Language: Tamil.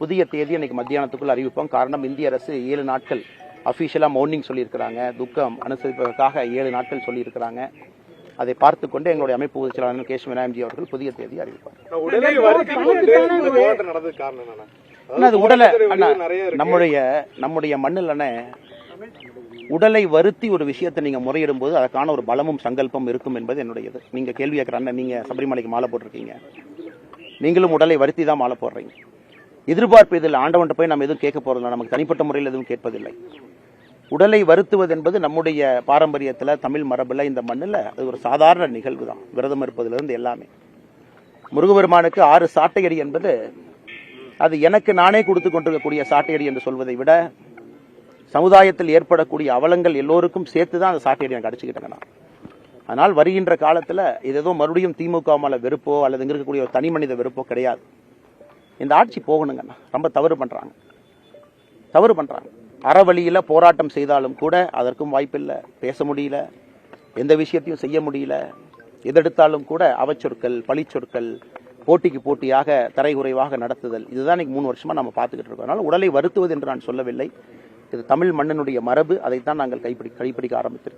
புதிய தேதி அன்னைக்கு மத்தியானத்துக்குள் அறிவிப்போம். காரணம், இந்திய அரசு 7 நாட்கள் அஃபிஷியலாக மௌனிங் சொல்லியிருக்கிறாங்க. துக்கம் அனுசரிப்பதற்காக 7 நாட்கள் சொல்லியிருக்கிறாங்க. அதை பார்த்து கொண்டு எங்களுடைய அமைப்பு பொதுச் செயலாளர் கேஷ் விநாயகம்ஜி அவர்கள் புதிய தேதி அறிவிப்பார். நம்முடைய மண்ணில் உடலை வருத்தி ஒரு விஷயத்தை நீங்க முறையிடும் போது அதற்கான ஒரு பலமும் சங்கல்பம் இருக்கும் என்பது என்னுடையது. நீங்க கேள்வி கேட்கிற அண்ணன், நீங்க சபரிமலைக்கு மாலை போட்டிருக்கீங்க, நீங்களும் உடலை வருத்தி தான் மாலை போடுறீங்க. எதிர்பார்ப்பு இதில் ஆண்டவன் போய் நம்ம எதுவும் கேட்க போறதில்லை, நமக்கு தனிப்பட்ட முறையில் எதுவும் கேட்பதில்லை. உடலை வருத்துவது என்பது நம்முடைய பாரம்பரியத்தில், தமிழ் மரபில், இந்த மண்ணில் அது ஒரு சாதாரண நிகழ்வு தான். விரதம் இருப்பதிலிருந்து எல்லாமே. முருகபெருமானுக்கு 6 சாட்டையடி என்பது அது எனக்கு நானே கொடுத்து கொண்டிருக்கக்கூடிய சாட்டையடி என்று சொல்வதை விட சமுதாயத்தில் ஏற்படக்கூடிய அவலங்கள் எல்லோருக்கும் சேர்த்து தான் அந்த சாட்டையடி எனக்கு அடிச்சுக்கிட்டேன். அதனால் வருகின்ற காலத்தில் இது ஏதோ மறுபடியும் திமுக மேல வெறுப்போ அல்லது இங்க இருக்கக்கூடிய ஒரு தனி மனித வெறுப்போ கிடையாது. இந்த ஆட்சி போகணுங்கண்ணா. ரொம்ப தவறு பண்றாங்க. அறவழியில போராட்டம் செய்தாலும் கூட அதற்கும் வாய்ப்பில்லை, பேச முடியல, எந்த விஷயத்தையும் செய்ய முடியல. எதெடுத்தாலும் கூட அவச்சொற்கள், பழிச்சொற்கள், போட்டிக்கு போட்டியாக தரைகுறைவாக நடத்துதல், இதுதான் இன்னைக்கு 3 வருஷமா நம்ம பார்த்துக்கிட்டு இருக்கோம். அதனால உடலை வருத்துவது என்று நான் சொல்லவில்லை. இது தமிழ் மண்ணினுடைய மரபு. அதைத்தான் நாங்கள் கைப்பிடிக்க ஆரம்பித்திருக்கோம்.